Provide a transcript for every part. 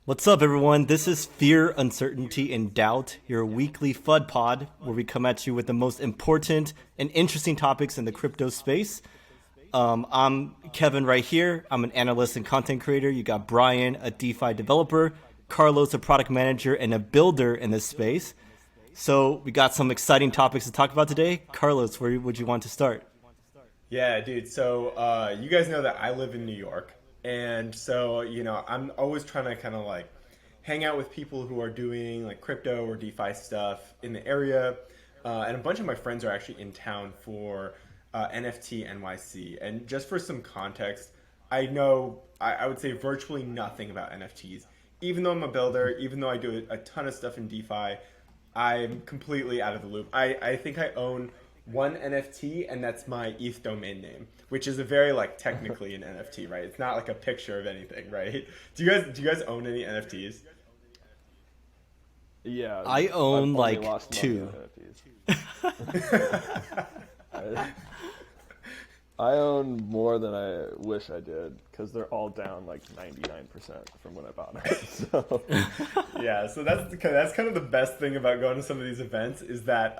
What's up, everyone? This is Fear, Uncertainty, and Doubt, your weekly FUD pod, where we come at you with the most important and interesting topics in the crypto space. I'm Kevin right here. I'm an analyst and content creator. You got Brian, a DeFi developer, Carlos, a product manager and a builder in this space. So we got some exciting topics to talk about today. Carlos, where would you want to start? Yeah, dude. So you guys know that I live in New York, and so I'm always trying to kind of like hang out with people who are doing like crypto or DeFi stuff in the area, and a bunch of my friends are actually in town for NFT NYC. And just for some context, I know I would say virtually nothing about NFTs. Even though I'm a builder, even though I do a ton of stuff in DeFi, I'm completely out of the loop. I think I own one NFT, and that's my ETH domain name, which is a very like technically an NFT, right? It's not like a picture of anything, right? Do you guys own any NFTs? Yeah, I I've own only like lost money two. on NFTs. I, I own more than I wish I did because they're all down like 99% from when I bought them. So Yeah, so that's kind of the best thing about going to some of these events is that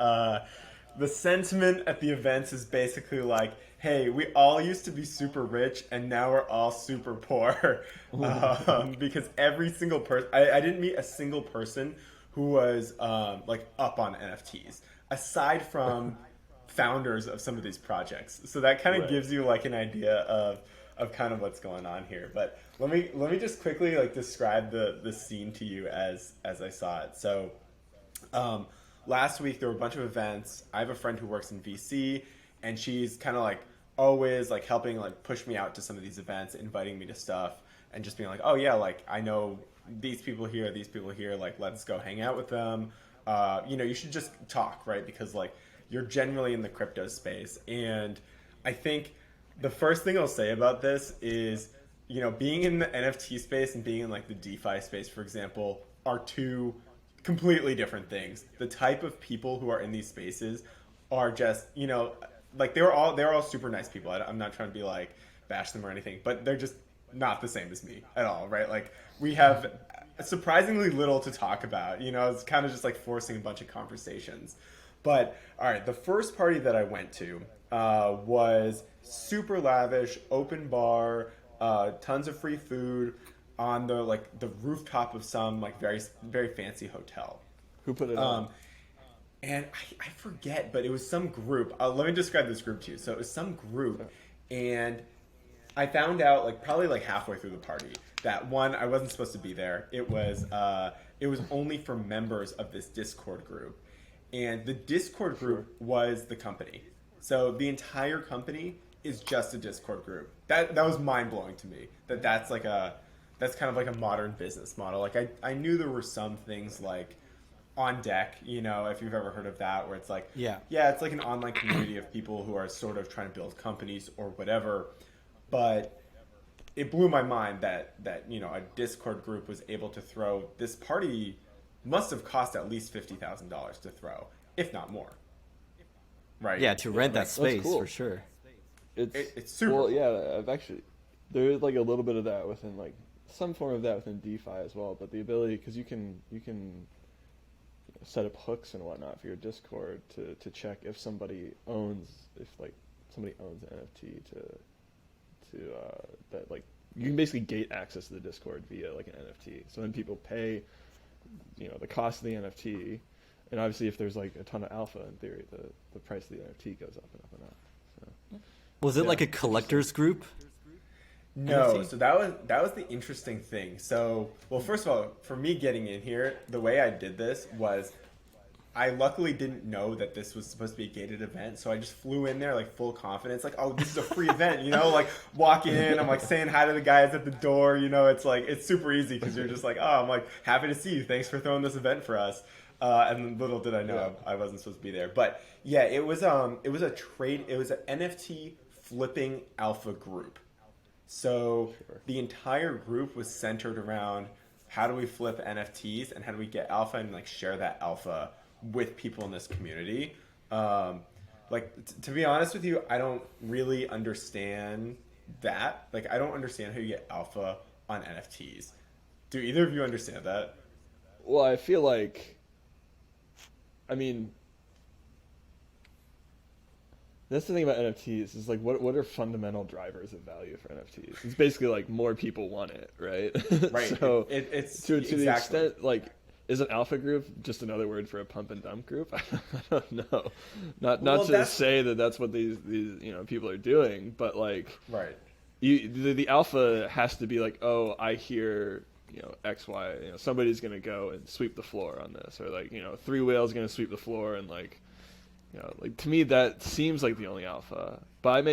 the sentiment at the events is basically like, hey, we all used to be super rich and now we're all super poor. Because every single person, I didn't meet a single person who was like up on NFTs aside from founders of some of these projects. So that kind of right. gives you like an idea of kind of what's going on here. But let me just quickly like describe the scene to you as I saw it. So um, last week there were a bunch of events. I have a friend who works in VC, and she's kind of like always like helping like push me out to some of these events, inviting me to stuff, and just being like, oh yeah, like I know these people here, like let's go hang out with them. You should just talk, right? Because like you're generally in the crypto space, and I think the first thing I'll say about this is, being in the NFT space and being in like the DeFi space, for example, are two completely different things. The type of people who are in these spaces are just, like they're all super nice people. I'm not trying to be like bash them or anything, but they're just not the same as me at all, right? Like we have surprisingly little to talk about. It's kind of just like forcing a bunch of conversations. But all right, the first party that I went to was super lavish, open bar, tons of free food on the rooftop of some like very very fancy hotel. Who put it on? Um, and I forget, but it was some group. Let me describe this group to you. So it was some group, and I found out like probably like halfway through the party that one, I wasn't supposed to be there. It was only for members of this Discord group, and the Discord Sure. group was the company. So the entire company is just a Discord group. That was mind blowing to me. That's kind of like a modern business model. Like I knew there were some things like on deck, if you've ever heard of that, where it's like, Yeah. yeah, it's like an online community of people who are sort of trying to build companies or whatever. But it blew my mind that a Discord group was able to throw this party. Must have cost at least $50,000 to throw, if not more. Right? Yeah, to rent that Like That's space for cool. sure. it's super Well, cool. yeah, I've actually there's like a little bit of that within like some form of that within DeFi as well, but the ability because you can set up hooks and whatnot for your Discord to check if somebody owns an NFT to that like you can basically gate access to the Discord via like an NFT. So then people pay the cost of the NFT, and obviously if there's like a ton of alpha in theory, the price of the NFT goes up and up and up. So Was it yeah, like a interesting. collector's group No, NFT? so that was the interesting thing. So, well, first of all, for me getting in here, the way I did this was I luckily didn't know that this was supposed to be a gated event, so I just flew in there like full confidence, like, oh, this is a free event, like walk in, I'm like saying hi to the guys at the door, it's like it's super easy because you're just like, oh, I'm like happy to see you, thanks for throwing this event for us, and little did I Yeah, know I wasn't supposed to be there, but yeah, it was an NFT flipping alpha group. So sure. the entire group was centered around how do we flip NFTs and how do we get alpha and like share that alpha with people in this community. To be honest with you, I don't really understand that. Like, I don't understand how you get alpha on NFTs. Do either of you understand that? Well, I feel like, I mean, that's the thing about NFTs is like what are fundamental drivers of value for NFTs? It's basically like more people want it, right? Right. So It's to exactly. the extent like is an alpha group just another word for a pump and dump group? I don't know. Not to say that that's what these people are doing, but like right. The alpha has to be like, oh, I hear X, Y, somebody's gonna go and sweep the floor on this, or like three whales gonna sweep the floor, and like like to me that seems like the only alpha. But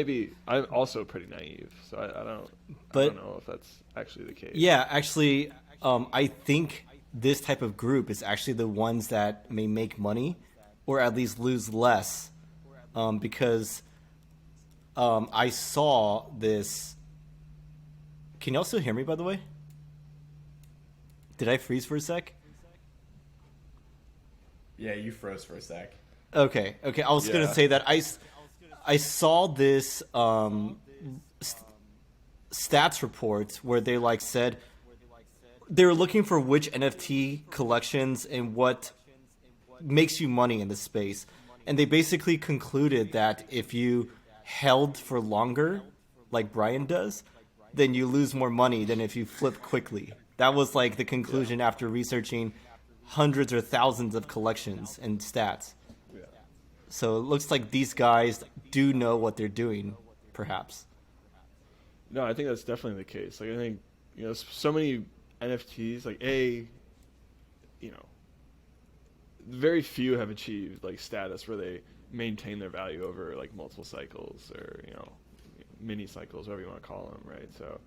I'm also pretty naive, so I don't know if that's actually the case. Yeah, actually, I think this type of group is actually the ones that may make money, or at least lose less, because I saw this. Can you also hear me, by the way? Did I freeze for a sec? Yeah, you froze for a sec. Okay. I was gonna say that I saw this stats report where they like said they were looking for which NFT collections and what makes you money in this space, and they basically concluded that if you held for longer, like Brian does, then you lose more money than if you flip quickly. That was like the conclusion after researching hundreds or thousands of collections and stats. Yeah. So it looks like these guys do know what they're doing, perhaps. No, I think that's definitely the case. Like I think so many NFTs, like very few have achieved like status where they maintain their value over like multiple cycles or mini cycles, whatever you want to call them, right? So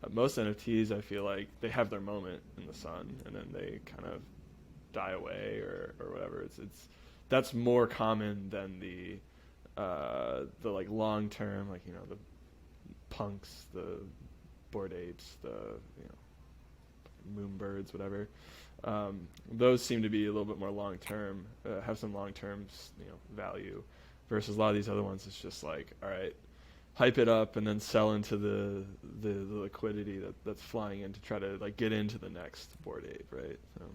most NFTs, I feel like they have their moment in the sun and then they kind of die away or whatever. It's that's more common than the like long term, like the punks, the Bored Apes, the Moonbirds, whatever. Those seem to be a little bit more long term, have some long term value, versus a lot of these other ones. It's just like, all right, hype it up and then sell into the liquidity that's flying in to try to like get into the next Bored Ape, right? So.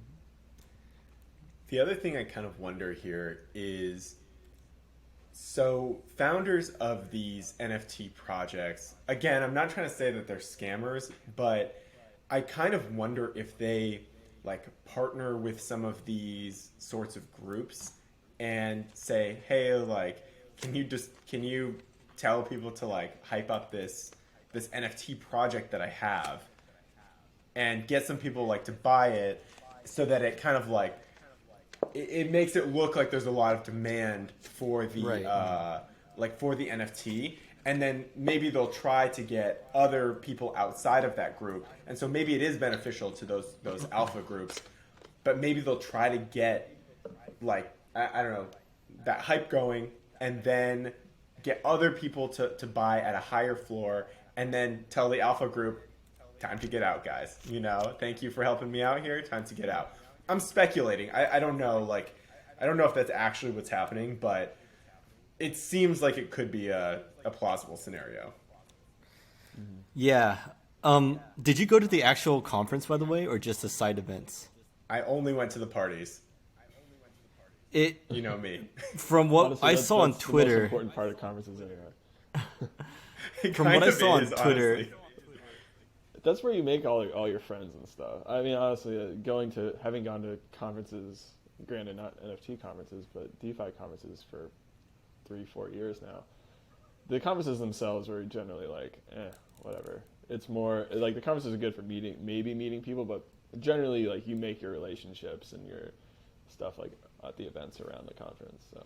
The other thing I kind of wonder here is, so founders of these NFT projects, again, I'm not trying to say that they're scammers, but I kind of wonder if they like partner with some of these sorts of groups and say, hey, like, can you tell people to like hype up this NFT project that I have and get some people like to buy it so that it kind of like it makes it look like there's a lot of demand for the for the NFT, and then maybe they'll try to get other people outside of that group, and so maybe it is beneficial to those alpha groups, but maybe they'll try to get like I don't know, that hype going, and then get other people to buy at a higher floor, and then tell the alpha group, time to get out, guys. Thank you for helping me out here. Time to get out. I'm speculating. I don't know. Like, I don't know if that's actually what's happening, but it seems like it could be a plausible scenario. Yeah. Did you go to the actual conference, by the way, or just the side events? I only went to the parties. You know me. From what Honestly, I saw on that's the Twitter, most important part of conferences anyway. from what I saw on Twitter, honestly. That's where you make all your friends and stuff. I mean, honestly, having gone to conferences, granted not NFT conferences, but DeFi conferences for 3-4 years now. The conferences themselves were generally like, whatever. It's more like the conferences are good for meeting people, but generally like you make your relationships and your stuff like at the events around the conference. So.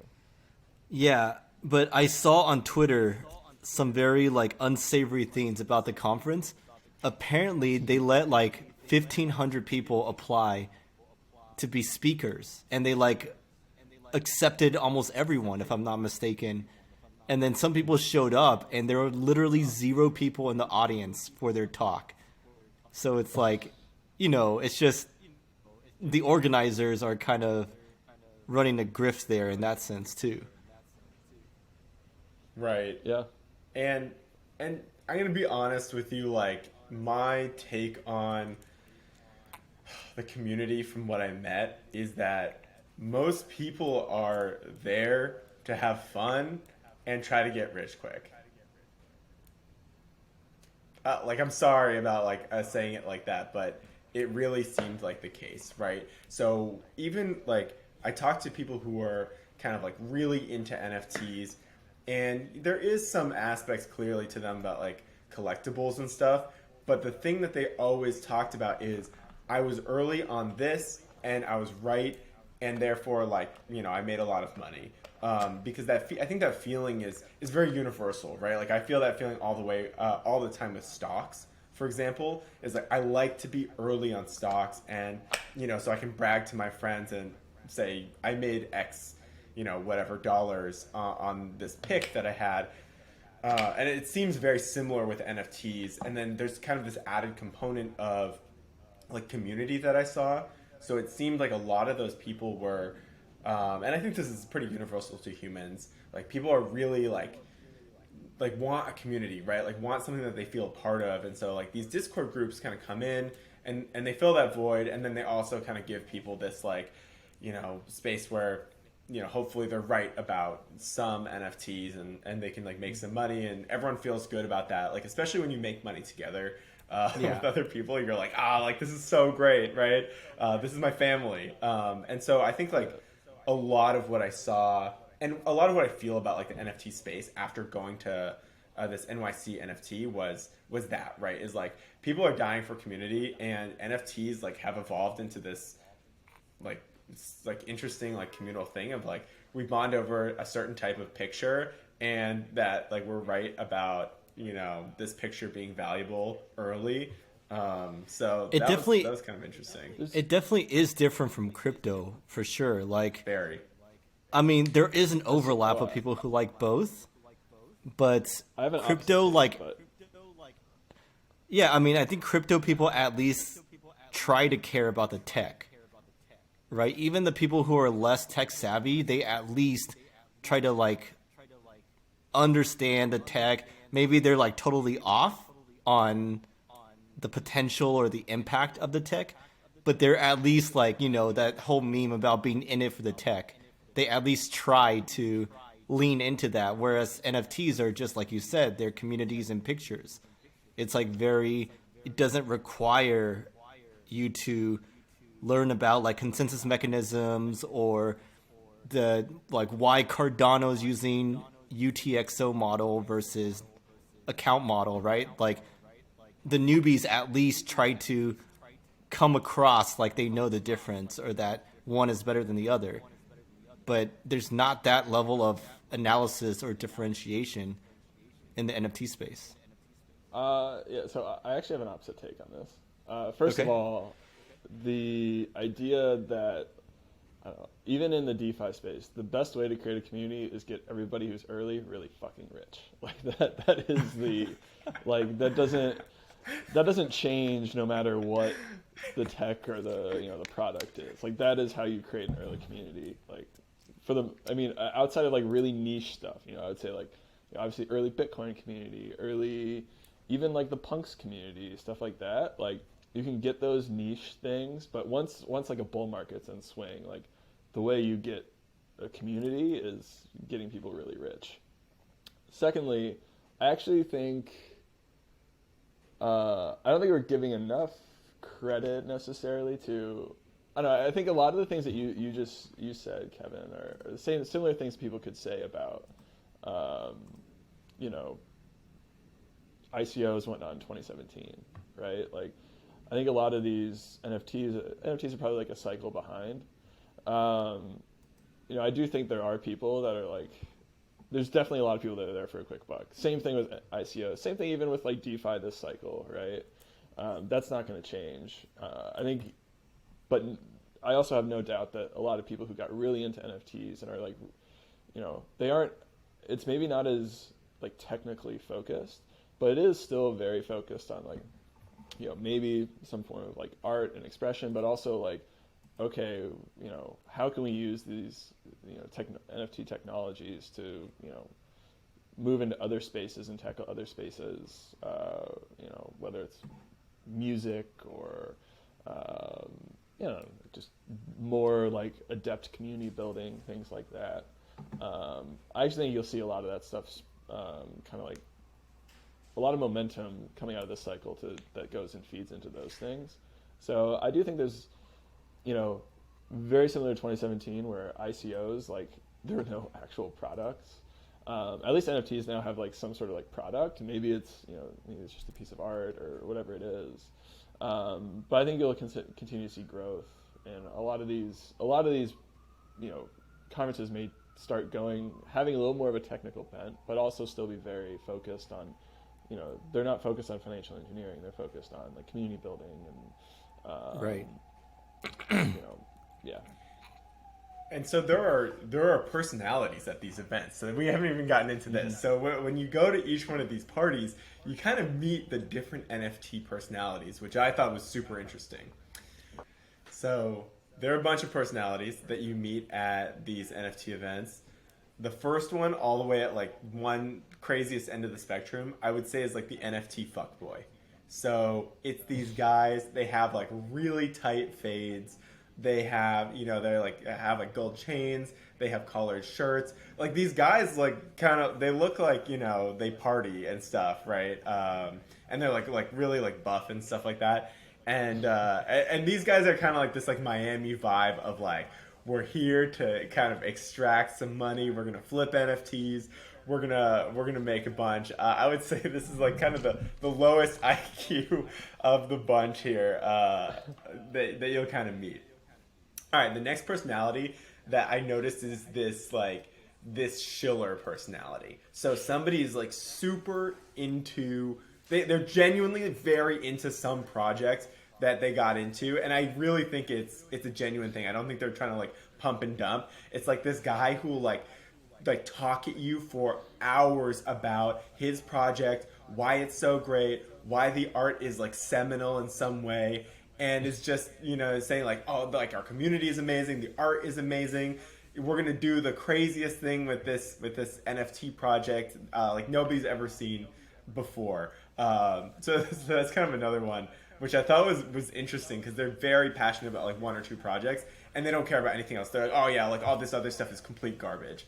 Yeah, but I saw on Twitter some very like unsavory things about the conference. Apparently, they let like 1,500 people apply to be speakers, and they like accepted almost everyone, if I'm not mistaken. And then some people showed up, and there were literally 0 people in the audience for their talk. So it's like, it's just the organizers are kind of running a grift there in that sense too. Right. Yeah. And I'm gonna be honest with you, like my take on the community, from what I met, is that most people are there to have fun and try to get rich quick. Like, I'm sorry about like saying it like that, but it really seemed like the case, right? So even like I talked to people who are kind of like really into NFTs, and there is some aspects clearly to them about like collectibles and stuff. But the thing that they always talked about is I was early on this and I was right, and therefore like I made a lot of money. Because I think that feeling is very universal, right? Like I feel that feeling all the time with stocks, for example, is like I like to be early on stocks, and so I can brag to my friends and say I made X, whatever dollars on this pick that I had. And it seems very similar with NFTs. And then there's kind of this added component of like community that I saw. So it seemed like a lot of those people were, and I think this is pretty universal to humans. Like people are really like want a community, right? Like want something that they feel a part of. And so like these Discord groups kind of come in and they fill that void. And then they also kind of give people this like, space where hopefully they're right about some NFTs and they can like make some money, and everyone feels good about that. Like, especially when you make money together with other people, you're like, like this is so great, right? This is my family. And so I think like a lot of what I saw and a lot of what I feel about like the NFT space after going to this NYC NFT was that, right? Is like people are dying for community, and NFTs like have evolved into this like interesting like communal thing of like we bond over a certain type of picture, and that like we're right about this picture being valuable early. So that was kind of interesting. It definitely is different from crypto for sure. Like Very. I mean, there is an overlap of people who like both, but I have an crypto opposite like take, but yeah, I mean, I think crypto people at least try to care about the tech. Right? Even the people who are less tech savvy, they at least try to like understand the tech. Maybe they're like totally off on the potential or the impact of the tech, but they're at least like, that whole meme about being in it for the tech. They at least try to lean into that. Whereas NFTs are just like you said, they're communities and pictures. It's like it doesn't require you to learn about like consensus mechanisms or the like why Cardano's using UTXO model versus account model, right? Like the newbies at least try to come across like they know the difference or that one is better than the other. But there's not that level of analysis or differentiation in the NFT space. Yeah, so I actually have an opposite take on this. First of all, the idea that I don't know, even in the DeFi space, the best way to create a community is get everybody who's early really fucking rich. Like that is the like that doesn't change no matter what the tech or the the product is. Like that is how you create an early community. Like outside of like really niche stuff, I would say like obviously early Bitcoin community, early even like the punks community, stuff like that. Like you can get those niche things, but once like a bull market's in swing, like the way you get a community is getting people really rich. Secondly, I actually think I don't think we're giving enough credit necessarily to. I don't know. I think a lot of the things that you said, Kevin, are the same similar things people could say about ICOs and whatnot in 2017, right? Like I think a lot of these NFTs are probably like a cycle behind. I do think there are people that are like, there's definitely a lot of people that are there for a quick buck. Same thing with ICO. Same thing even with like DeFi this cycle, right? That's not going to change. I think, but I also have no doubt that a lot of people who got really into NFTs and are like, they aren't. It's maybe not as like technically focused, but it is still very focused on like, maybe some form of like art and expression, but also like, okay, how can we use these, NFT technologies to, move into other spaces and tackle other spaces, whether it's music or, you know, just more like adept community building, things like that. I actually think you'll see a lot of that stuff, kind of like a lot of momentum coming out of this cycle that goes and feeds into those things. So I do think there's, you know, very similar to 2017 where ICOs, like, there were no actual products. At least NFTs now have like some sort of like product. Maybe it's, you know, maybe it's just a piece of art or whatever it is. But I think you'll continue to see growth, and a lot of these, you know, conferences may start having a little more of a technical bent, but also still be very focused on, you know, they're not focused on financial engineering. They're focused on like community building and, Right. You know, yeah. And so there are personalities at these events. So we haven't even gotten into this. So when you go to each one of these parties, you kind of meet the different NFT personalities, which I thought was super interesting. So there are a bunch of personalities that you meet at these NFT events. The first one, all the way at like one craziest end of the spectrum, I would say is like the NFT fuckboy. So it's these guys, they have like really tight fades. They have, you know, they're like have like gold chains. They have collared shirts. Like these guys, like kind of, they look like, you know, they party and stuff, right? And they're like really like buff and stuff like that. And these guys are kind of like this like Miami vibe of like, we're here to kind of extract some money. We're gonna flip NFTs. We're gonna make a bunch. I would say this is like kind of the lowest IQ of the bunch here that you'll kind of meet. All right, the next personality that I noticed is this Schiller personality. So somebody's like super into, they're genuinely very into some project that they got into, and I really think it's a genuine thing. I don't think they're trying to like pump and dump. It's like this guy who will like talk at you for hours about his project, why it's so great, why the art is like seminal in some way. And it's just, you know, saying like, oh, like our community is amazing, the art is amazing. We're gonna do the craziest thing with this NFT project, like nobody's ever seen before. So that's kind of another one, which I thought was interesting because they're very passionate about like one or two projects, and they don't care about anything else. They're like, oh yeah, like all this other stuff is complete garbage.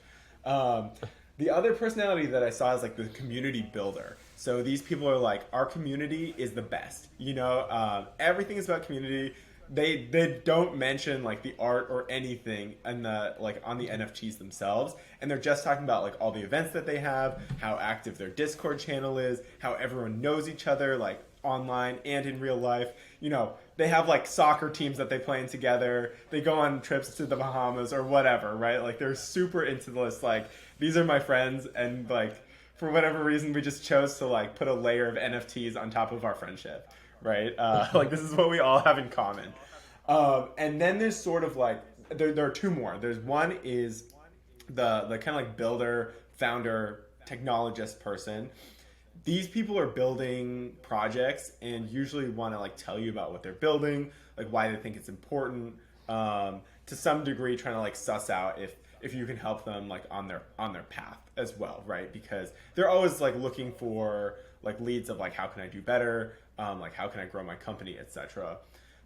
The other personality that I saw is like the community builder. So these people are like, our community is the best. You know, everything is about community. They don't mention like the art or anything in the like on the NFTs themselves, and they're just talking about like all the events that they have, how active their Discord channel is, how everyone knows each other like online and in real life. You know, they have like soccer teams that they play in together. They go on trips to the Bahamas or whatever, right? Like they're super into this. Like these are my friends, and like for whatever reason we just chose to like put a layer of NFTs on top of our friendship, right? Like this is what we all have in common. And then there's sort of like there are two more. There's one is the kind of like builder, founder, technologist person. These people are building projects and usually want to like tell you about what they're building, like why they think it's important, to some degree trying to like suss out if you can help them like on their path as well, right? Because they're always like looking for like leads of like how can I do better, like how can I grow my company, etc.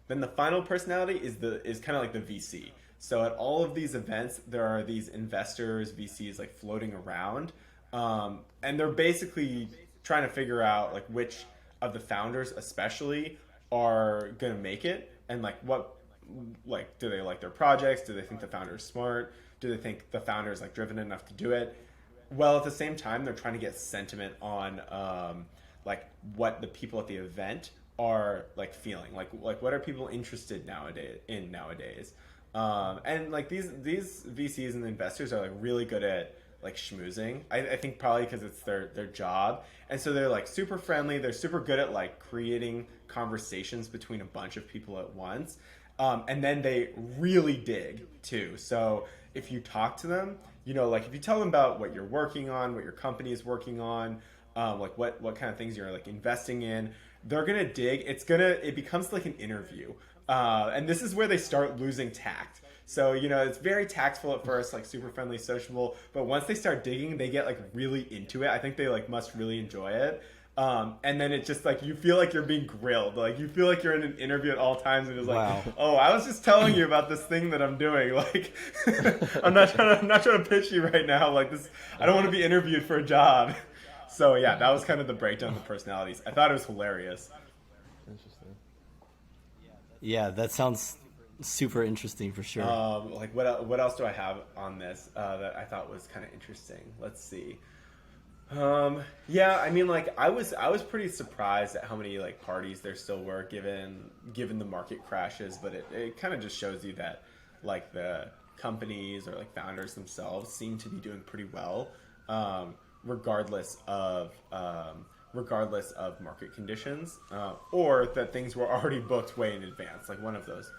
Then the final personality is kind of like the VC. So at all of these events, there are these investors, VCs like floating around, and they're basically trying to figure out like which of the founders especially are gonna make it, and like what, like do they like their projects? Do they think the founder is smart? Do they think the founder is like driven enough to do it? Well, at the same time, they're trying to get sentiment on like what the people at the event are like feeling, like what are people interested nowadays, and like these VCs and investors are like really good at like schmoozing. I think probably because it's their job, and so they're like super friendly. They're super good at like creating conversations between a bunch of people at once, and then they really dig too. So if you talk to them, you know, like if you tell them about what you're working on, what your company is working on, like what kind of things you're like investing in, they're gonna dig. It becomes like an interview, and this is where they start losing tact. So you know, it's very tactful at first, like super friendly, sociable, but once they start digging, they get like really into it. I think they like must really enjoy it. And then it just like you feel like you're being grilled, like you feel like you're in an interview at all times, and it's like, Wow. oh, I was just telling you about this thing that I'm doing. Like, I'm not trying to pitch you right now. Like this, I don't want to be interviewed for a job. So yeah, that was kind of the breakdown of the personalities. I thought it was hilarious. Interesting. Yeah, that sounds super interesting for sure. Like what else do I have on this that I thought was kind of interesting? Let's see. Yeah, I mean, like I was pretty surprised at how many like parties there still were given the market crashes, but it kind of just shows you that like the companies or like founders themselves seem to be doing pretty well, regardless of market conditions, or that things were already booked way in advance. Like one of those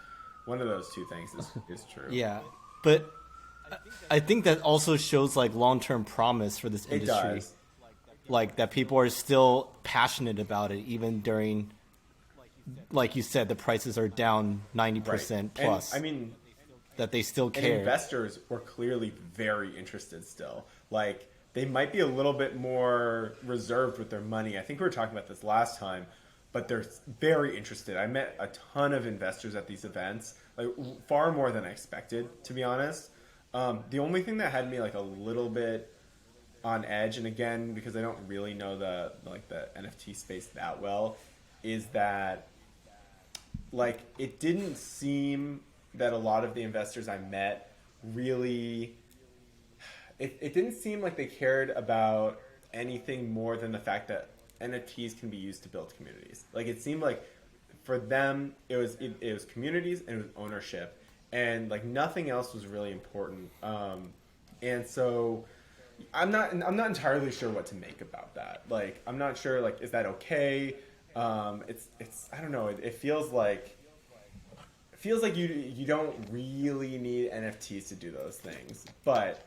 two things is true. Yeah, but I think that also shows like long-term promise for this It industry. does. Like that people are still passionate about it even during, like you said, the prices are down 90% plus. And, I mean, that they still and care. investors were clearly very interested still. Like they might be a little bit more reserved with their money. I think we were talking about this last time, but they're very interested. I met a ton of investors at these events, like far more than I expected, to be honest. The only thing that had me like a little bit on edge, and again, because I don't really know the NFT space that well, is that like it didn't seem that a lot of the investors I met really it didn't seem like they cared about anything more than the fact that NFTs can be used to build communities. Like it seemed like for them it was communities and it was ownership, and like nothing else was really important. And so I'm not entirely sure what to make about that. Like I'm not sure, like, is that okay? It's I don't know. It feels like you don't really need NFTs to do those things, but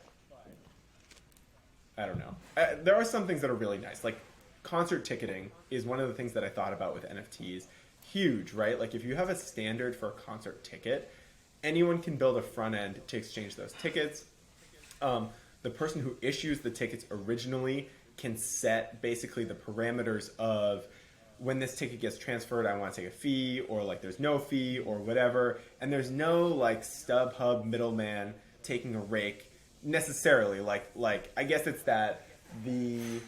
I don't know. There are some things that are really nice. Like concert ticketing is one of the things that I thought about with NFTs. Huge, right? Like if you have a standard for a concert ticket, anyone can build a front end to exchange those tickets. The person who issues the tickets originally can set basically the parameters of when this ticket gets transferred, I want to take a fee, or like there's no fee or whatever. And there's no like StubHub middleman taking a rake necessarily. Like I guess it's that the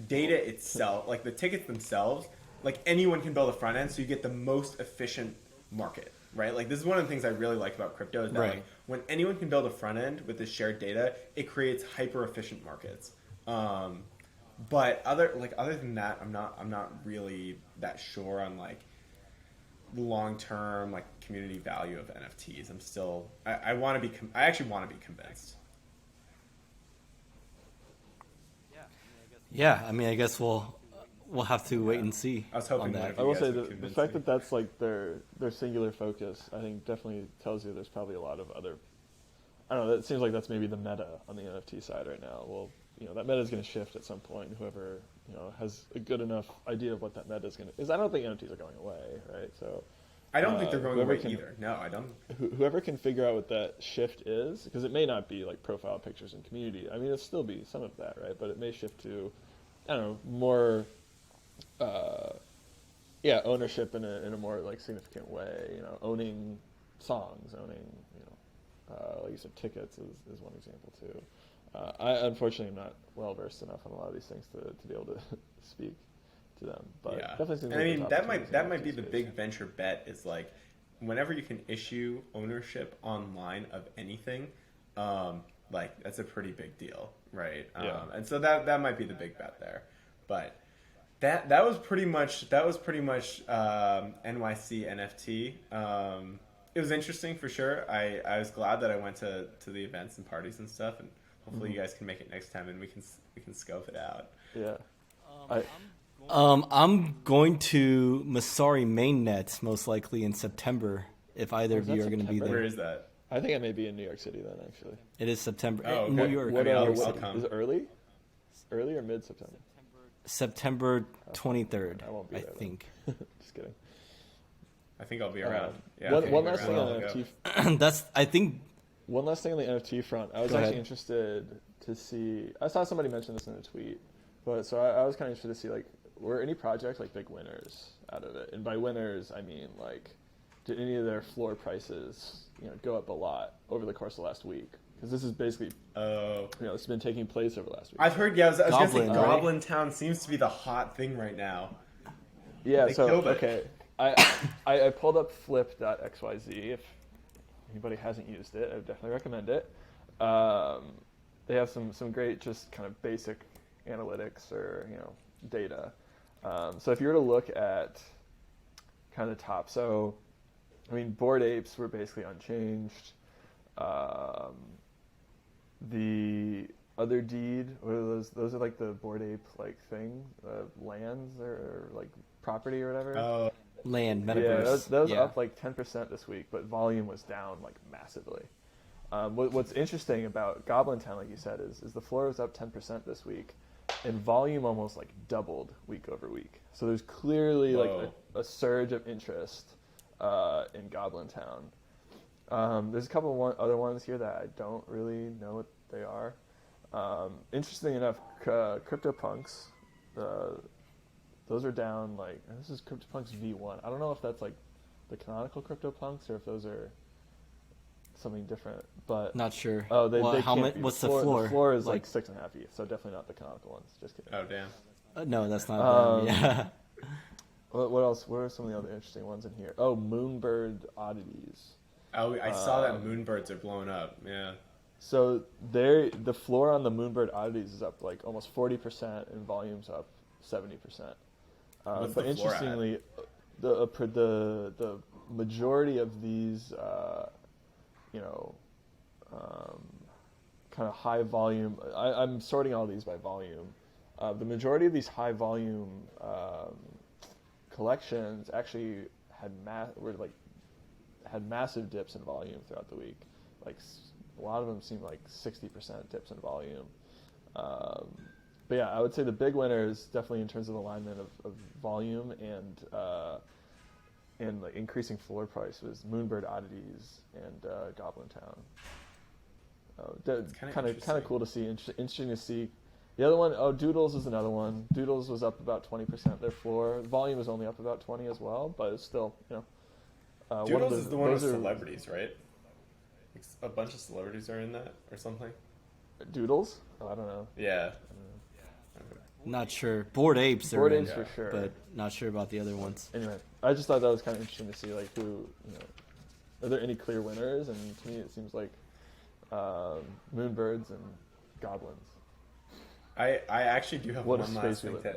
data itself, like the tickets themselves, like anyone can build a front end, so you get the most efficient market. Right? Like this is one of the things I really like about crypto is that Right. like, when anyone can build a front end with this shared data, it creates hyper efficient markets. But other than that, I'm not really that sure on like long term like community value of NFTs. I'm still I actually want to be convinced. Yeah, I mean, I guess we'll have to wait and see. I was hoping on one that. of I will guys say would the convince fact me. that that's like their singular focus, I think definitely tells you there's probably a lot of other. I don't know. It seems like that's maybe the meta on the NFT side right now. Well, that meta is going to shift at some point. Whoever has a good enough idea of what that meta is going to. Because I don't think NFTs are going away, right? So I don't think they're going whoever away can- either. No, I don't. whoever can figure out what that shift is, because it may not be like profile pictures and community. I mean, it'll still be some of that, right? But it may shift to, I don't know, more, ownership in a more like significant way. Owning songs, owning, like you said, tickets is one example too. I unfortunately am not well versed enough on a lot of these things to be able to speak to them, but Yeah, definitely seems and like I there's mean opportunities that in might be NFT the space. big venture bet is like whenever you can issue ownership online of anything, like that's a pretty big deal, right? Yeah. And so that might be the big bet there, but that was pretty much NYC NFT. It was interesting for sure. I was glad that I went to the events and parties and stuff, and hopefully you guys can make it next time and we can scope it out. Yeah. I'm going to Masari mainnet most likely in September. If either Is of that you are going to be September? Where there, is that? I think I may be in New York City then, actually. it is September. Oh, okay. New York. What, I'll what- come. is it early? Early or mid September? September 23rd, I won't be I there then. think. Just kidding. I think I'll be around. Yeah, I one think one I'll be last thing around. on I'll go. NFT. That's I think. One last thing on the NFT front. I was Go actually ahead. interested to see. I saw somebody mention this in a tweet, but so I was kind of interested to see like were any project like big winners out of it? And by winners, I mean like, did any of their floor prices, go up a lot over the course of the last week? Because this is basically, this has been taking place over the last week. I've heard, I was going to say Goblin, Goblin Town seems to be the hot thing right now. Yeah, They so, killed it. okay. I pulled up flip.xyz. If anybody hasn't used it, I would definitely recommend it. They have some great just kind of basic analytics or, data. So if you were to look at kind of top, so, I mean, Bored Apes were basically unchanged. The other deed, what are those? Those are like the Bored Ape like thing, lands or like property or whatever. Oh, Land, Yeah, metaverse. that was up like 10% this week, but volume was down like massively. What's interesting about Goblin Town, like you said, is the floor was up 10% this week, and volume almost like doubled week over week. So there's clearly like a surge of interest in Goblin Town. There's a couple of other ones here that I don't really know what they are. Interesting enough, CryptoPunks, those are down like, this is CryptoPunks V1. I don't know if that's like the canonical CryptoPunks or if those are something different, but Not sure. oh, they how can't much? be. What's the floor? The floor is like 6.5 ETH, so definitely not the canonical ones. Just kidding. oh damn. No, that's not them. Yeah. What else? What are some of the other interesting ones in here? Oh, Moonbird oddities. Oh, I saw that Moonbirds are blowing up. Yeah. So the floor on the Moonbird oddities is up like almost 40%, and volume's up 70%. What's But the floor at? interestingly, the majority of these, kind of high volume. I'm sorting all these by volume. The majority of these high volume collections actually had massive dips in volume throughout the week. Like a lot of them seemed like 60% dips in volume. But yeah, I would say the big winners definitely in terms of alignment of volume and like increasing floor price was Moonbird Oddities and Goblin Town. Kind of cool to see. Interesting to see. The other one, Doodles is another one. Doodles was up about 20%. Their floor volume was only up about 20 as well, but it's still, Doodles is the one with celebrities, right? A bunch of celebrities are in that or something. Doodles? Oh, I don't know. Yeah. Not sure. Bored Apes. Bored are in, Apes for sure. but not sure about the other ones. Anyway, I just thought that was kind of interesting to see, like, who, are there any clear winners? And to me, it seems like Moonbirds and Goblins. I actually do have What a one last space we thing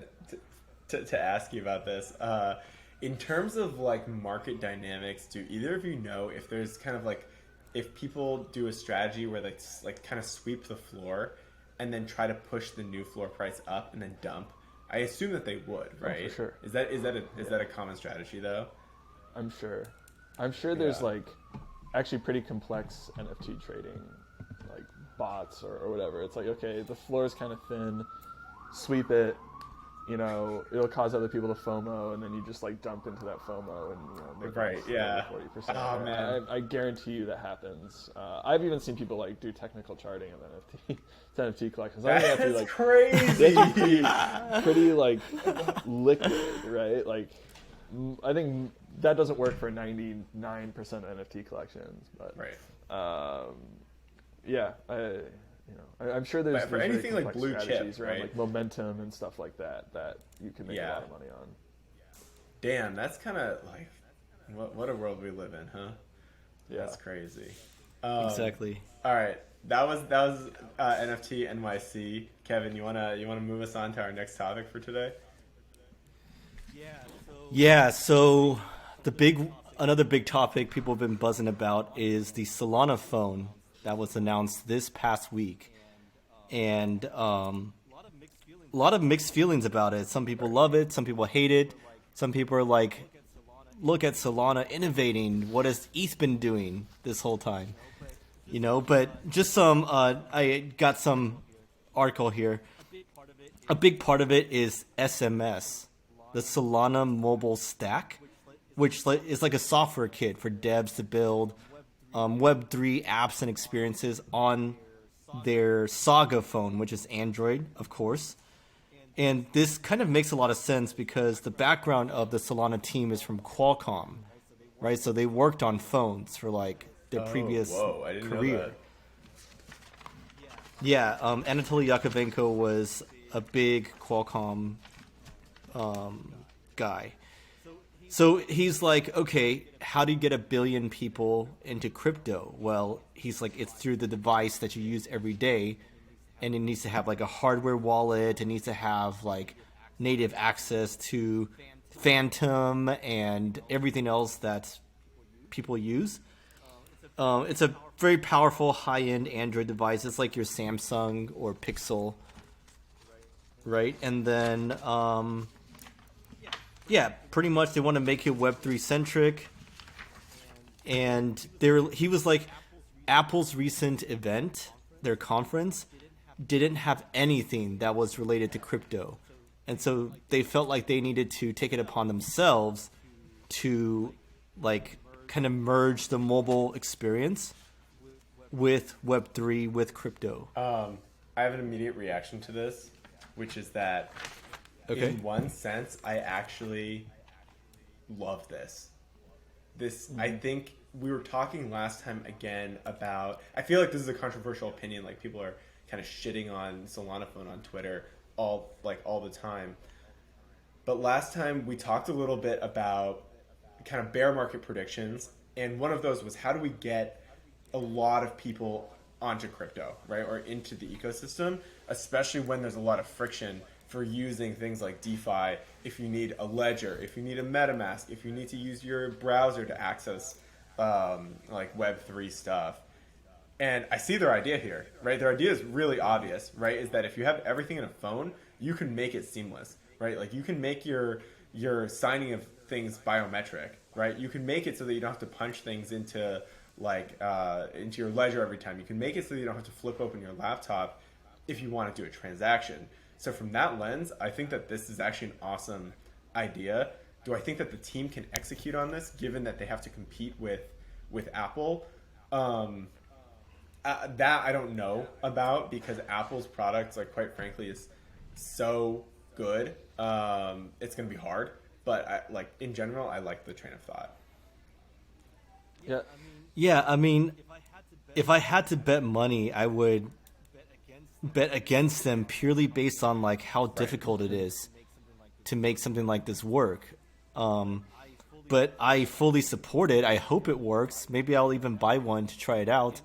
live to ask you about this. In terms of like market dynamics, do either of you know if there's kind of like if people do a strategy where they like kind of sweep the floor and then try to push the new floor price up and then dump? I assume that they would, right? Oh, for sure. Is that a common strategy though? I'm sure there's like actually pretty complex NFT trading, like bots or whatever. It's like, okay, the floor is kind of thin, sweep it, it'll cause other people to FOMO, and then you just like dump into that FOMO and make Right, yeah. 40%. Oh, man. I guarantee you that happens. I've even seen people like do technical charting of NFT collections. I think That's like crazy. they have to be pretty like liquid, right? Like I think that doesn't work for 99% of NFT collections, but Right. yeah, I'm sure there's For very anything like complex blue chip, strategies around right? like momentum and stuff like that you can make a lot of money on. Damn, that's kind of like what a world we live in, huh? Yeah, That's crazy. Exactly. All right, that was NFT NYC. Kevin, you wanna move us on to our next topic for today? Yeah, so another big topic people have been buzzing about is the Solana phone that was announced this past week. And a lot of mixed feelings about it. Some people love it, some people hate it. Some people are like, look at Solana innovating. What has ETH been doing this whole time? But just I got some article here. A big part of it is SMS, the Solana mobile stack, which is like a software kit for devs to build Web3 apps and experiences on their Saga phone, which is Android, of course. And this kind of makes a lot of sense because the background of the Solana team is from Qualcomm, right? So they worked on phones for like their previous whoa, I didn't career. know that. Yeah, Anatoly Yakovenko was a big Qualcomm guy. So he's like, okay, how do you get 1 billion people into crypto? Well, he's like, it's through the device that you use every day, and it needs to have like a hardware wallet. It needs to have like native access to Phantom and everything else that people use. It's a very powerful high-end Android device. It's like your Samsung or Pixel, right? And then, yeah, pretty much they want to make it Web3 centric. And he was like, Apple's recent event, their conference, didn't have anything that was related to crypto. And so they felt like they needed to take it upon themselves to like kind of merge the mobile experience with Web3, with crypto. I have an immediate reaction to this, which is that in one sense, I actually love this. I think we were talking last time again about, I feel like this is a controversial opinion, like people are kind of shitting on Solana Phone on Twitter all the time. But last time we talked a little bit about kind of bear market predictions, and one of those was how do we get a lot of people onto crypto, right, or into the ecosystem, especially when there's a lot of friction for using things like DeFi. If you need a ledger, if you need a MetaMask, if you need to use your browser to access like Web3 stuff. And I see their idea here, right? Their idea is really obvious, right? Is that if you have everything in a phone, you can make it seamless, right? Like you can make your signing of things biometric, right? You can make it so that you don't have to punch things into into your ledger every time. You can make it so that you don't have to flip open your laptop if you want to do a transaction. So from that lens, I think that this is actually an awesome idea. Do I think that the team can execute on this, given that they have to compete with Apple? That I don't know about, because Apple's products, like quite frankly, is so good. It's going to be hard, but in general, I like the train of thought. Yeah, I mean, if I had to bet money, I would bet against them purely based on like how difficult it is to make something like this work. But I fully support it. I hope it works. Maybe I'll even buy one to try it out.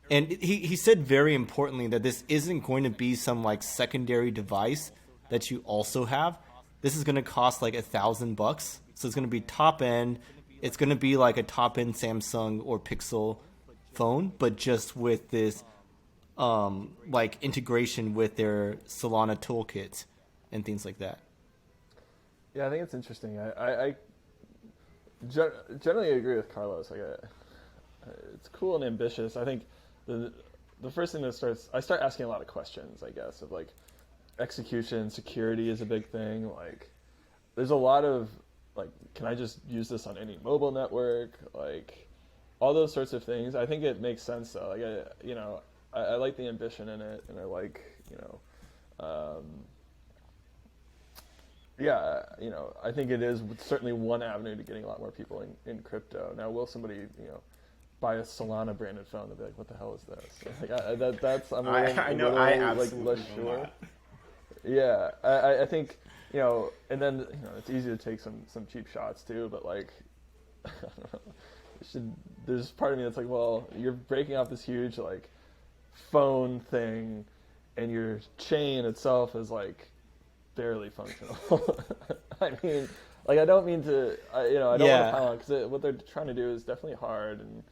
And he said very importantly that this isn't going to be some like secondary device that you also have. This is going to cost like $1,000. So it's going to be top end. It's going to be like a top end Samsung or Pixel phone, but just with this like integration with their Solana toolkit and things like that. Yeah, I think it's interesting. I generally agree with Carlos. Like, it's cool and ambitious. I think the first thing that I start asking a lot of questions, I guess, of like execution, security is a big thing. Like, there's a lot of like, can I just use this on any mobile network? Like, all those sorts of things. I think it makes sense though. Like, I like the ambition in it, and I like, I think it is certainly one avenue to getting a lot more people in crypto. Now, will somebody, buy a Solana branded phone? They'll be like, "What the hell is this?" Like, that's I'm I know, I absolutely less sure. not. Yeah, I think and then it's easy to take some cheap shots too, but like, I don't know. There's part of me that's like, well, you're breaking off this huge like phone thing, and your chain itself is like barely functional. I mean, like, I don't mean to, I don't want to pile on, because what they're trying to do is definitely hard, and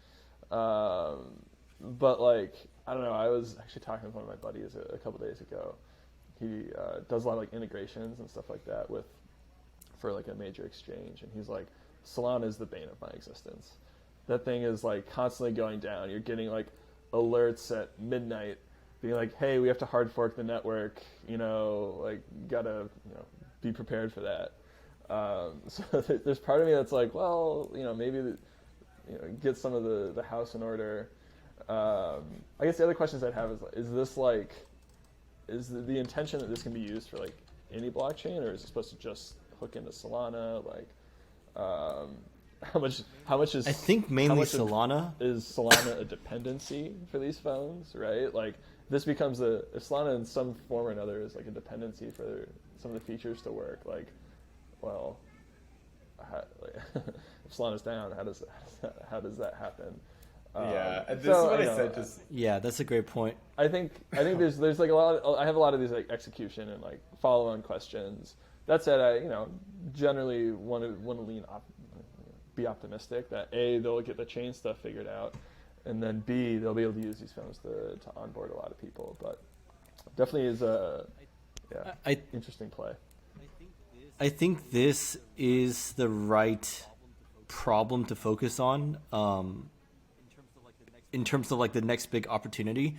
but like, I don't know. I was actually talking with one of my buddies a couple days ago. He does a lot of like integrations and stuff like that for like a major exchange, and he's like, Solana is the bane of my existence. That thing is like constantly going down. You're getting like alerts at midnight being like, hey, we have to hard fork the network, like, gotta be prepared for that. So there's part of me that's like, well, maybe get some of the house in order. I guess the other questions I'd have is this like, is the intention that this can be used for like any blockchain, or is it supposed to just hook into Solana? Like, how much is I think mainly Solana. Is Solana a dependency for these phones, right? Like, this becomes if Solana in some form or another is like a dependency for some of the features to work, like, well, if Solana's down, how does that happen? This is what I said. Yeah, that's a great point. I think there's like a lot. I have a lot of these like execution and like follow-on questions. That said, I generally want to be optimistic that A, they'll get the chain stuff figured out, and then B, they'll be able to use these phones to onboard a lot of people. But definitely is a interesting play. I think this is the right problem to focus on in terms of like the next big opportunity,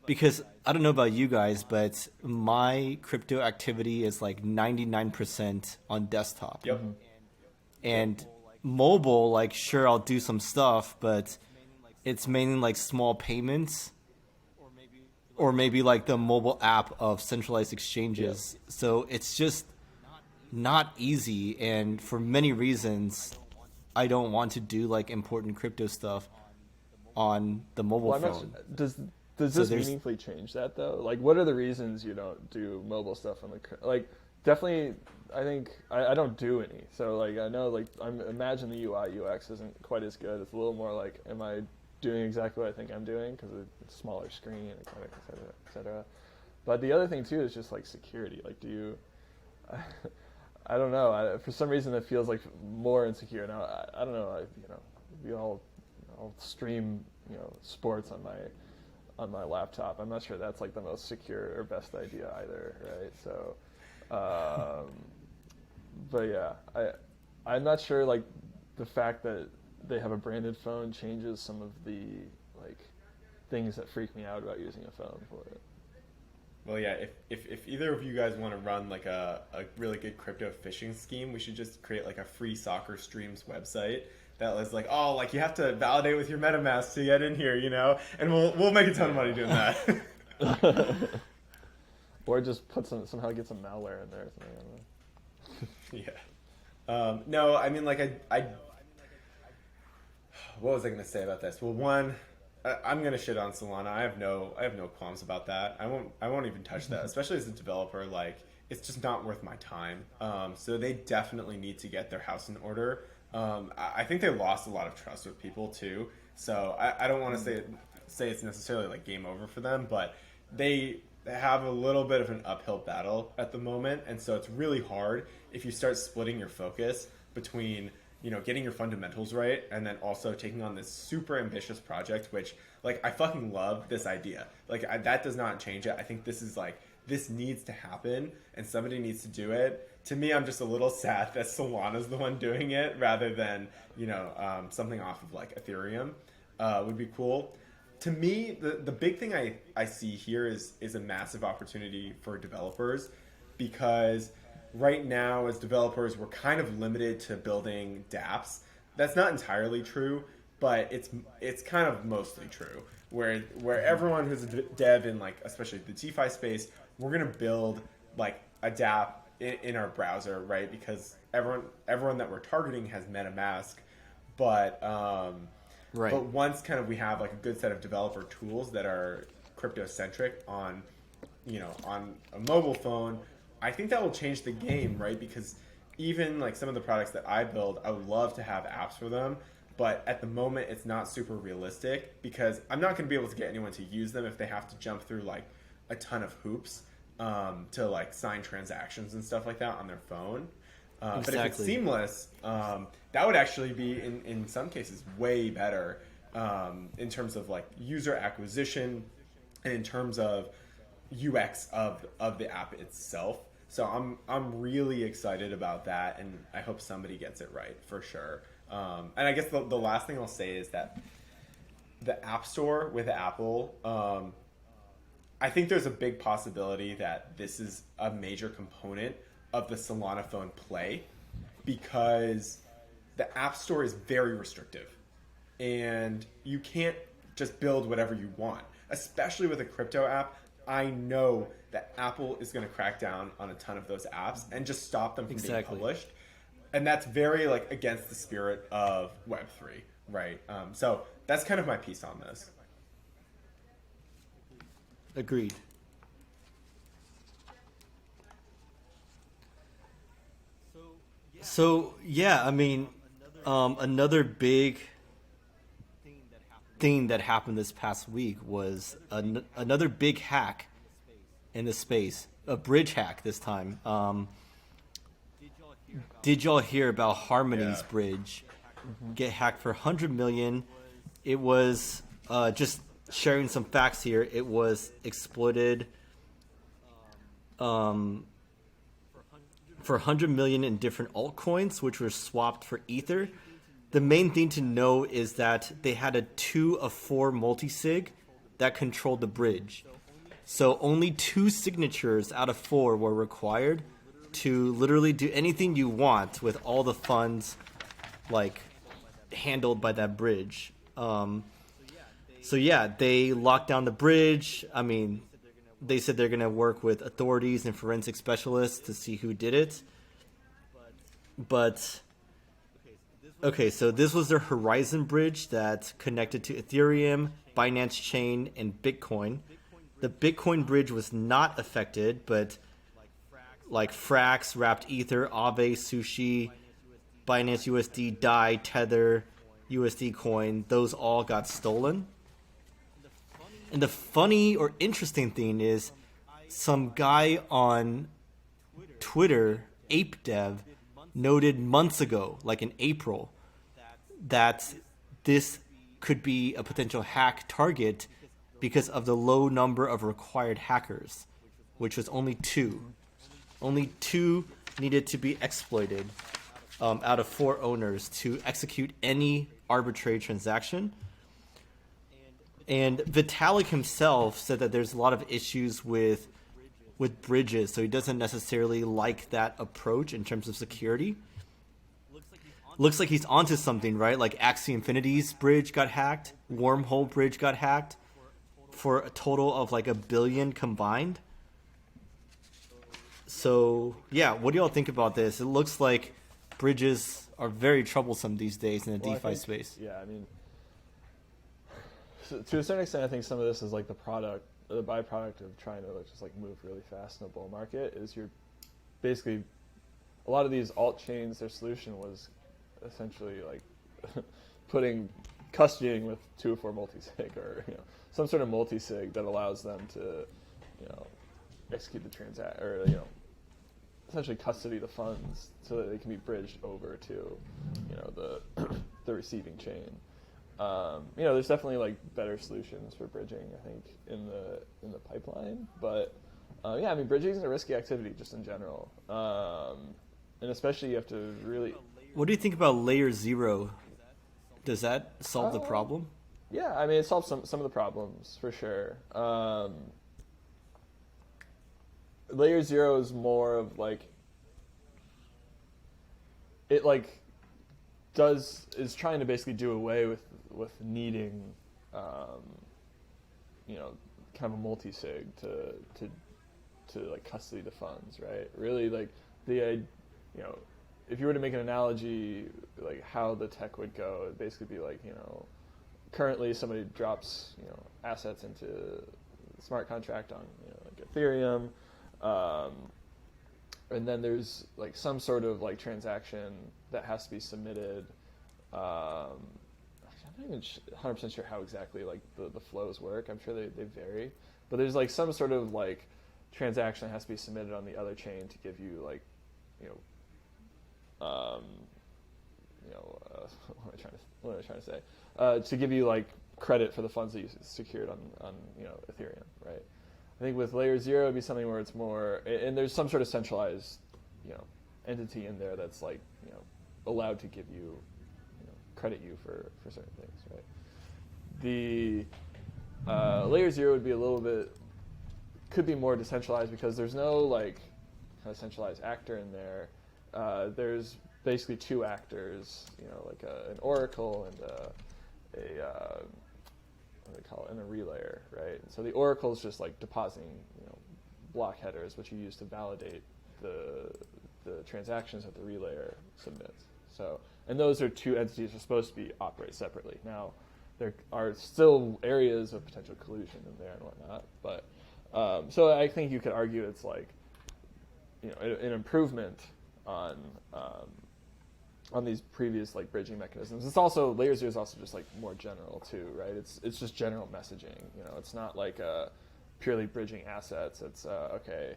because I don't know about you guys, but my crypto activity is like 99% on desktop. Yep. And mobile, like, sure, I'll do some stuff, but it's mainly like small payments or maybe like the mobile app of centralized exchanges. Yeah. So it's just not easy, and for many reasons I don't want to do like important crypto stuff on the mobile phone. Does this meaningfully change that though? Like, what are the reasons you don't do mobile stuff on the, like, definitely I think I don't do any. So like, I know, like, imagine the UI UX isn't quite as good. It's a little more like, am I doing exactly what I think I'm doing, because it's a smaller screen, et cetera, et cetera. But the other thing too is just like security. Like, do you I don't know. For some reason, it feels like more insecure. Now, I don't know. We all stream, sports on my laptop. I'm not sure that's like the most secure or best idea either, right? So, but yeah, I'm not sure. Like, the fact that they have a branded phone changes some of the like things that freak me out about using a phone for it. Well, yeah, if either of you guys want to run like a really good crypto phishing scheme, we should just create like a free soccer streams website that was like, oh, like you have to validate with your MetaMask to get in here, and we'll make a ton of money doing that. Or just somehow get some malware in there or something. I don't know. Yeah. No, I mean, like I what was I going to say about this? Well, one, I'm gonna shit on Solana. I have no qualms about that. I won't even touch that, especially as a developer. Like, it's just not worth my time. So they definitely need to get their house in order. I think they lost a lot of trust with people too. So I don't want to say it's necessarily like game over for them, but they have a little bit of an uphill battle at the moment, and so it's really hard if you start splitting your focus between getting your fundamentals right, and then also taking on this super ambitious project, which, like, I fucking love this idea. Like, that does not change it. I think this needs to happen, and somebody needs to do it. To me, I'm just a little sad that Solana's the one doing it, rather than, something off of, like, Ethereum would be cool. To me, the big thing I see here is a massive opportunity for developers, because right now, as developers, we're kind of limited to building dApps. That's not entirely true, but it's kind of mostly true. Where everyone who's a dev in, like, especially the DeFi space, we're gonna build like a dApp in our browser, right? Because everyone that we're targeting has MetaMask, but right. But once kind of we have like a good set of developer tools that are crypto centric on a mobile phone, I think that will change the game, right? Because even like some of the products that I build, I would love to have apps for them, but at the moment it's not super realistic, because I'm not going to be able to get anyone to use them if they have to jump through like a ton of hoops to like sign transactions and stuff like that on their phone. Exactly. But if it's seamless, that would actually be in some cases way better in terms of like user acquisition and in terms of UX of the app itself. So I'm really excited about that, and I hope somebody gets it right for sure. And I guess the last thing I'll say is that the App Store with Apple, I think there's a big possibility that this is a major component of the Solana phone play, because the App Store is very restrictive, and you can't just build whatever you want, especially with a crypto app. I know that Apple is going to crack down on a ton of those apps and just stop them from being published. And that's very like against the spirit of Web3, right? So that's kind of my piece on this. Agreed. So yeah, I mean, another big thing that happened this past week was another big hack in the space, a bridge hack this time. Did y'all hear about Harmony's bridge get hacked for 100 million? It was just sharing some facts here. It was exploited for 100 million in different altcoins, which were swapped for Ether. The main thing to know is that they had a 2 of 4 multisig that controlled the bridge. So only 2 signatures out of 4 were required to literally do anything you want with all the funds like handled by that bridge. So yeah, they locked down the bridge. I mean, they said they're going to work with authorities and forensic specialists to see who did it. But okay, so this was their Horizon bridge that connected to Ethereum, Binance Chain, and Bitcoin. The Bitcoin bridge was not affected, but like Frax, Wrapped Ether, Aave, Sushi, Binance USD, DAI, Tether, USD Coin, those all got stolen. And the funny or interesting thing is some guy on Twitter, ApeDev, noted months ago, like in April, that this could be a potential hack target because of the low number of required hackers, which was only 2. Only 2 needed to be exploited out of 4 owners to execute any arbitrary transaction. And Vitalik himself said that there's a lot of issues with bridges, so he doesn't necessarily like that approach in terms of security. Looks like he's onto something, right? Like Axie Infinity's bridge got hacked, Wormhole bridge got hacked for a total of like $1 billion combined. So yeah, what do y'all think about this? It looks like bridges are very troublesome these days in the DeFi space. Yeah, I mean, so to a certain extent, I think some of this is like the byproduct of trying to just like move really fast in a bull market. Is you're basically a lot of these alt chains. Their solution was essentially like putting custodying with 2 or 4 multisig, or some sort of multisig that allows them to execute the transaction, or essentially custody the funds so that they can be bridged over to the receiving chain. There's definitely like better solutions for bridging, I think, in the pipeline. But yeah, I mean, bridging is a risky activity just in general, and especially you have to really. What do you think about Layer 0? Does that solve the problem? Yeah, I mean, it solves some of the problems for sure. Layer 0 is more of like it like is trying to basically do away with needing kind of a multi-sig to like custody the funds, right? Really, like if you were to make an analogy like how the tech would go, it'd basically be like currently somebody drops assets into a smart contract on like Ethereum, and then there's like some sort of like transaction that has to be submitted. I'm not even 100% sure how exactly like the flows work. I'm sure they vary, but there's like some sort of like transaction that has to be submitted on the other chain to give you like what am I trying to say? To give you like credit for the funds that you secured on Ethereum, right? I think with Layer 0 it'd be something where it's more, and there's some sort of centralized entity in there that's like allowed to give you credit you for certain things, right? The Layer 0 would be a little bit, could be more decentralized because there's no like kind of centralized actor in there. There's basically 2 actors, like an oracle and they call it, and a relayer, right? So the oracle is just like depositing, block headers, which you use to validate the transactions that the relayer submits. So, and those are two entities that are supposed to operate separately. Now, there are still areas of potential collusion in there and whatnot, but so I think you could argue it's like, an improvement on these previous like bridging mechanisms. It's also layer 0 is also just like more general too, right? It's just general messaging. It's not like purely bridging assets. It's okay.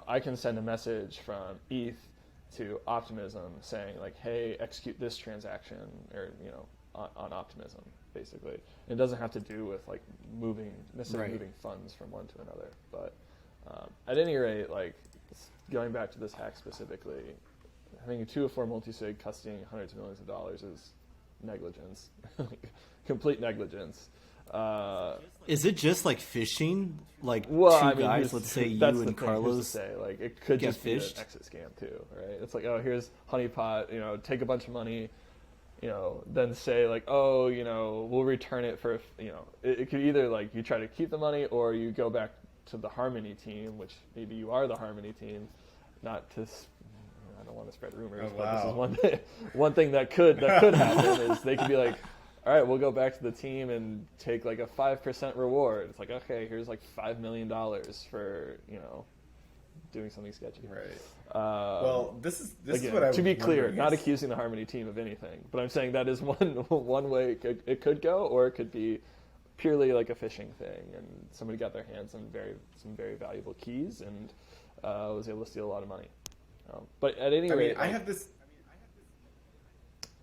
I can send a message from ETH to Optimism saying like, hey, execute this transaction, or on Optimism basically. And it doesn't have to do with like moving funds from one to another. But at any rate, like going back to this hack specifically, having a 2 of 4 multi-sig custodying hundreds of millions of dollars is negligence, complete negligence. Is it just like phishing? Like guys, let's say you and Carlos, say, like it could just be an phished? exit scam too, right? It's like, oh, here's honeypot, take a bunch of money, then say like, oh, we'll return it for, it could either like you try to keep the money or you go back to the Harmony team, which maybe you are the Harmony team, not to. I don't want to spread rumors, but this is one thing that could happen is they could be like, all right, we'll go back to the team and take like a 5% reward. It's like, okay, here's like $5 million for doing something sketchy. Right. Well, this is what I to be clear, wondering not is- accusing the Harmony team of anything, but I'm saying that is one way it could go, or it could be purely like a phishing thing, and somebody got their hands on some very valuable keys and was able to steal a lot of money. But at any rate, I have this.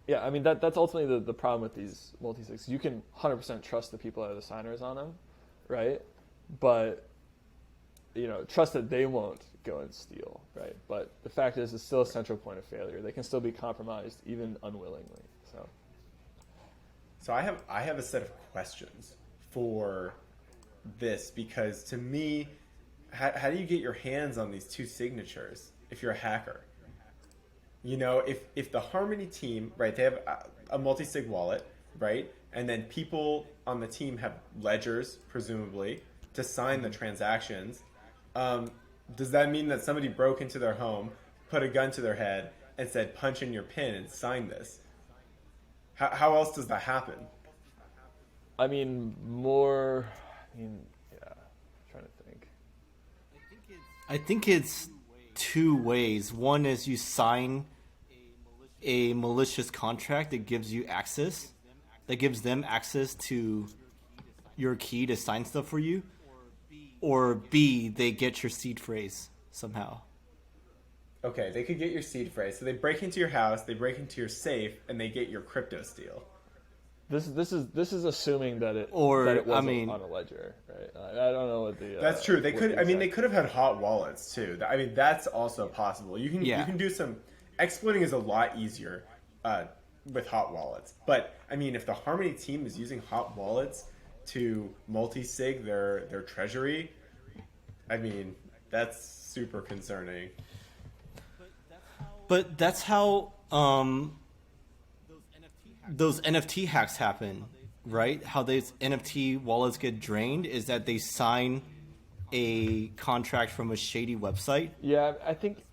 Yeah, I mean that's ultimately the problem with these multi-sigs. You can 100% trust the people that are the signers on them, right? But trust that they won't go and steal, right? But the fact is, it's still a central point of failure. They can still be compromised even unwillingly. So I have a set of questions for this, because to me, how do you get your hands on these two signatures if you're a hacker? If the Harmony team, right, they have a multi-sig wallet, right, and then people on the team have ledgers, presumably, to sign the transactions, does that mean that somebody broke into their home, put a gun to their head, and said, punch in your PIN and sign this? How else does that happen? Yeah, I'm trying to think. I think it's two ways. One is you sign a malicious contract that gives you access, that gives them access to your key to sign stuff for you, or B, they get your seed phrase somehow. Okay, they could get your seed phrase. So they break into your house, they break into your safe, and they get your crypto steal. This is assuming that it wasn't on a ledger, right? I don't know what the. That's true. They could. They could have had hot wallets too. That's also possible. You can do some. Exploiting is a lot easier with hot wallets. But if the Harmony team is using hot wallets to multi-sig their treasury, that's super concerning. But that's how those NFT hacks happen, right? How these NFT wallets get drained is that they sign a contract from a shady website. Yeah, I think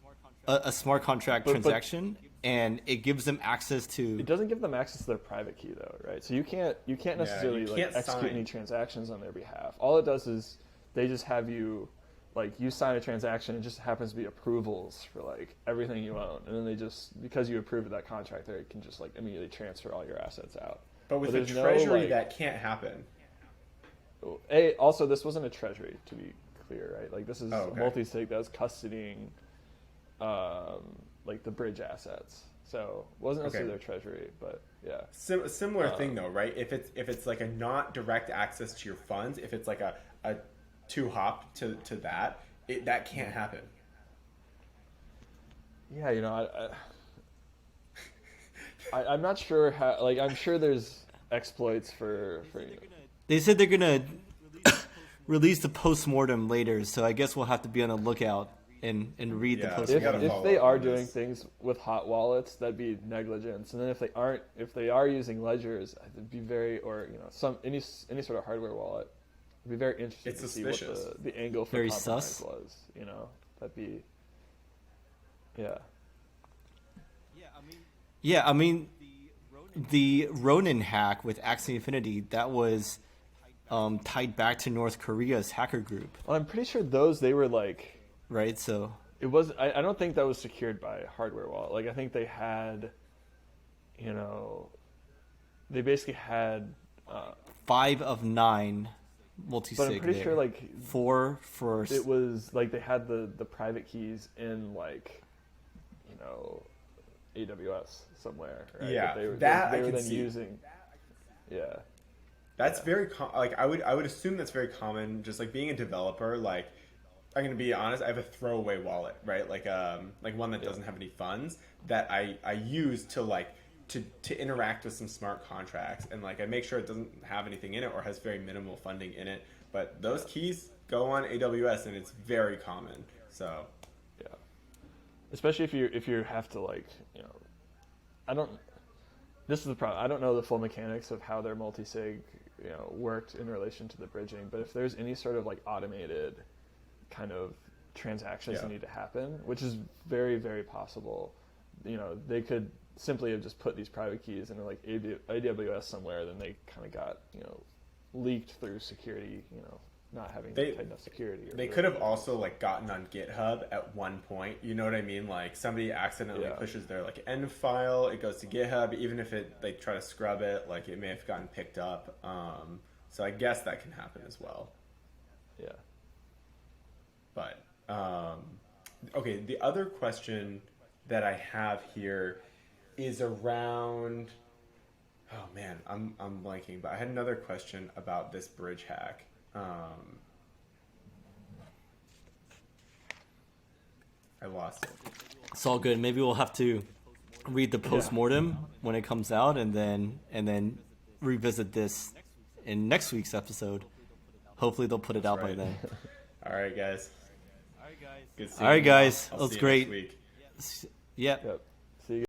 a smart contract transaction, and it gives them access to. It doesn't give them access to their private key though, right? So you can't necessarily execute sign any transactions on their behalf. All it does is they just have you. Like, you sign a transaction, it just happens to be approvals for, like, everything you own. And then they just, because you approved that contract, they can just, like, immediately transfer all your assets out. But with a treasury, that can't happen. Also, this wasn't a treasury, to be clear, right? Like, this is okay. a multi-sig that was custodying, like, the bridge assets. So, it wasn't necessarily their treasury, but, yeah. Similar thing, though, right? If it's, like, a not direct access to your funds, if it's, like, a two hop to that, that can't happen. Yeah, I'm not sure how. Like, I'm sure there's exploits for. They said they're gonna release the post-mortem later, so I guess we'll have to be on the lookout and read the Yeah, post we If gotta mortem. follow they up are on doing this. things with hot wallets, that'd be negligence. And then if they are using ledgers, it'd be very, or any sort of hardware wallet, I'd be very interested It's to see what suspicious. the angle for Very compromise sus. was. That'd be, yeah. Yeah, I mean, the Ronin hack with Axie Infinity, that was tied back to North Korea's hacker group, Well, I'm pretty sure they were like, right? So it was. I don't think that was secured by a hardware wallet. Like I think they had, they basically had. 5 of 9 multi-sig But I'm pretty there. sure like 4 for it was like they had the private keys in like, AWS somewhere. Right? Yeah, That they were, that they I were could then see. using. Yeah. That's very like I would assume that's very common. Just like being a developer, like I'm gonna be honest, I have a throwaway wallet, right? Like one that doesn't have any funds that I use to interact with some smart contracts, and like I make sure it doesn't have anything in it or has very minimal funding in it. But those keys go on AWS, and it's very common. So Yeah. Especially if you have to like, I don't. This is the problem. I don't know the full mechanics of how their multi-sig, worked in relation to the bridging. But if there's any sort of like automated kind of transactions that need to happen, which is very, very possible, they could simply have just put these private keys into like AWS somewhere. Then they kind of got, leaked through security, not having tight enough security. they could have also like gotten on GitHub at one point. You know what I mean? Like somebody accidentally pushes their like end file, it goes to GitHub. Even if they try to scrub it, like it may have gotten picked up. So I guess that can happen as well. Yeah. But okay, the other question that I have here is around. Oh man, I'm blanking. But I had another question about this bridge hack. I lost it. it's all good. Maybe we'll have to read the post mortem when it comes out, and then revisit this in next week's episode. Hopefully they'll put it out by right. then. All right, guys. Good seeing All right, you. guys. I'll That was see you great. next week. Yeah. Yep. See you.